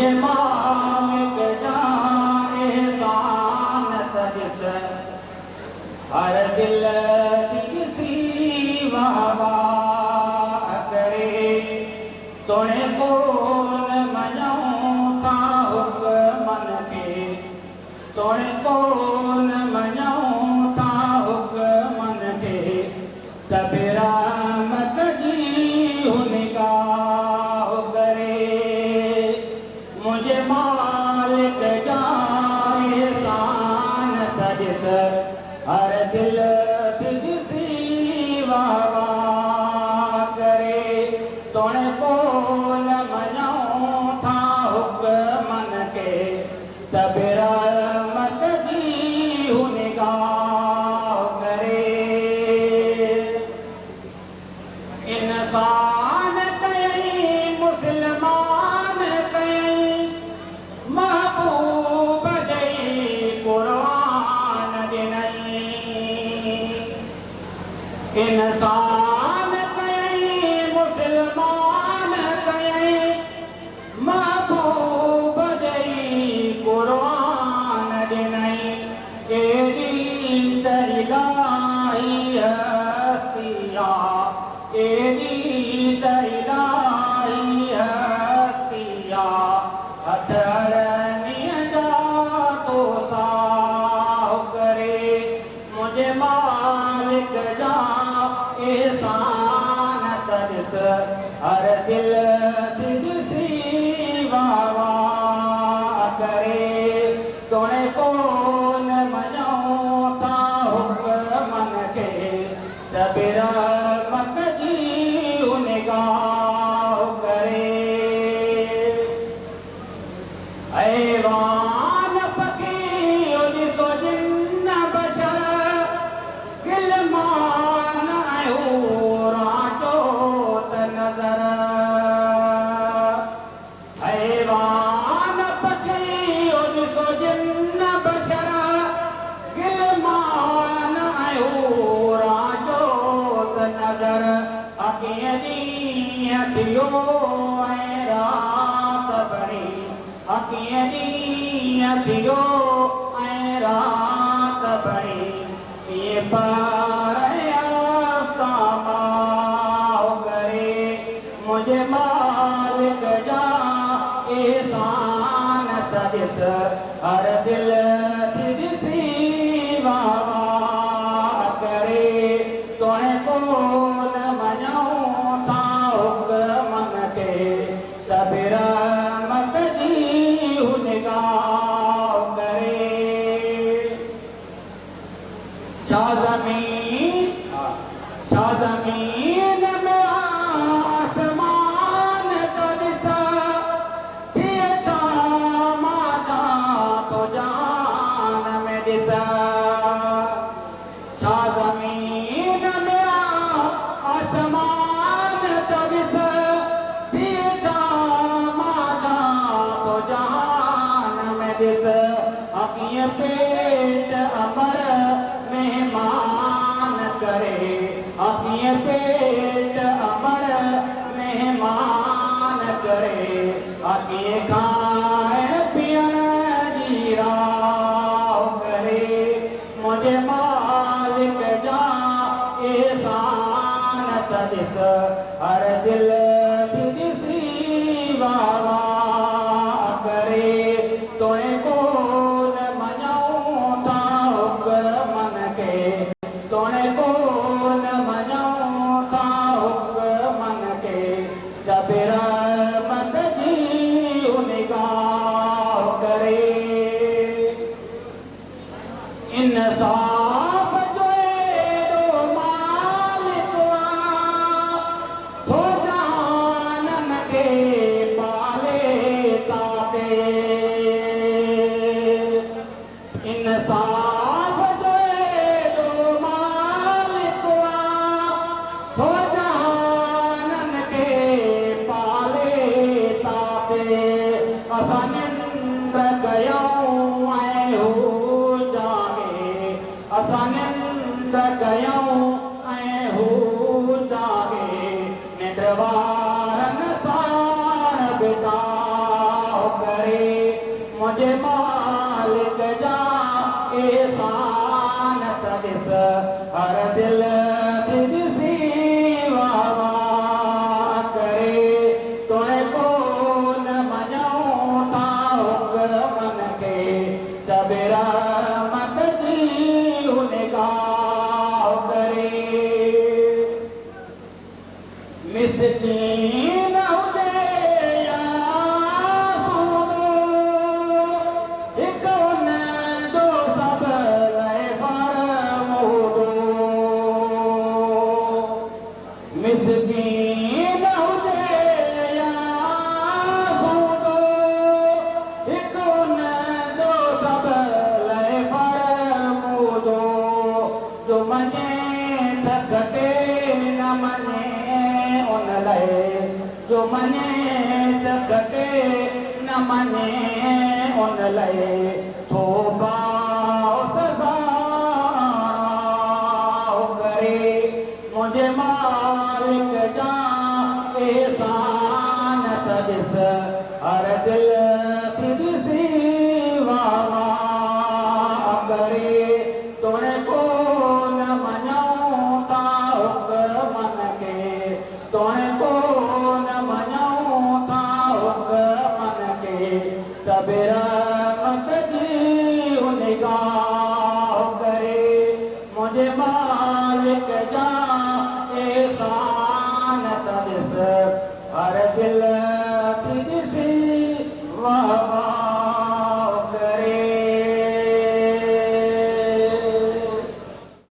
मुझे मालिक जा एहसान तजिस हर दिल किसी वाहवा करे तोड़े कोन मञूं था हुक्मन खे तोड़े कोन मञूं था हुक्मन खे तबे रहमत जी निगाह करे मुझे मालिक जा एहसान तजिस हर दिल किसी वाहवा करे तोड़े कोन मञूं था हुक्मन खे तबे रहमत जी निगाह करे इंसान कई मुसलमान कई महबूब दई कुरान ॾिनई इंसान कई मुसलमान कई महबूब दई कुरान ॾिनई एॾी त इलाही हस्तिया एॾी त इलाही हस्तिया हथ हरनीअ जा तो साहु करे मुझे मालिक जा एहसान तजिस हर दिल ॾिसी वाह करे तोड़े कोन मञूं था हुक्मन खे तबे रहमत जी निगाह करे ऐवान पखी ॾिसो जिन बशर गिलमान हूरां जो त नज़र ऐवान पखी ॾिसो जिन बशर गिलमान हूरां जो त नज़र अखियुं ॾींहं थियो ऐं राति बणी अखियुं ॾींहं थियो ऐं राति बणी कीअं पार करे मुझे मालिक जा एहसान तजिस हर दिल ॾिसी वाह करे तोड़े कोन मञूं था हुक्मन खे तबे रहमत जी निगाह करे छा ज़मीन में आसमान तो ॾिस थिए छा मां छा तो जान में ॾिस छा ज़मीन में आसमान तो ॾिस थिए छा मां छा तो जान में ॾिस अखियुं पेट अमर मेहमान करे अखियुं पेट अमर मेहमान करे अखियुं खाइण पीअण जी राह करे मुझे मालिक जा एहसान तजिस हर दिल ॾिसी वाह करे तोड़े कोन मञूं था हुक्मन खे तोड़े कोन मञूं था हुक्मन खे तबे रहमत जी निगाह करे इंसाफ़ जो एॾो मालिक थो जहाननि खे पाले ताते इंसाफ़ जो एॾो मालिक थो जहाननि खे पाले ताते असां निंड कयूं ऐं हू जागे असां निंड कयूं ऐं हू जागे निंड वारनि साण बिता करे मिसकीन हुजे या सूदो हिकु उन जो सभु लाइ फरमूदो मिसकीन हुजे या सूदो हिकु उन जो सभु लाइ फरमूदो जो मञे त घटे न मञे उन लाइ जो मञे त घटे न मञे उन लाइ थोबा सज़ा करे मुंहिंजे मालिक जा एहसान त ॾिस हर दिलि थी ॾिसी वाह करे तोड़े को न मञूं था हुकमन खे तोड़े को न मञूं था हुकमन खे त बेरहमत जी निगाह करे मुंहिंजे मालिक जा एहसान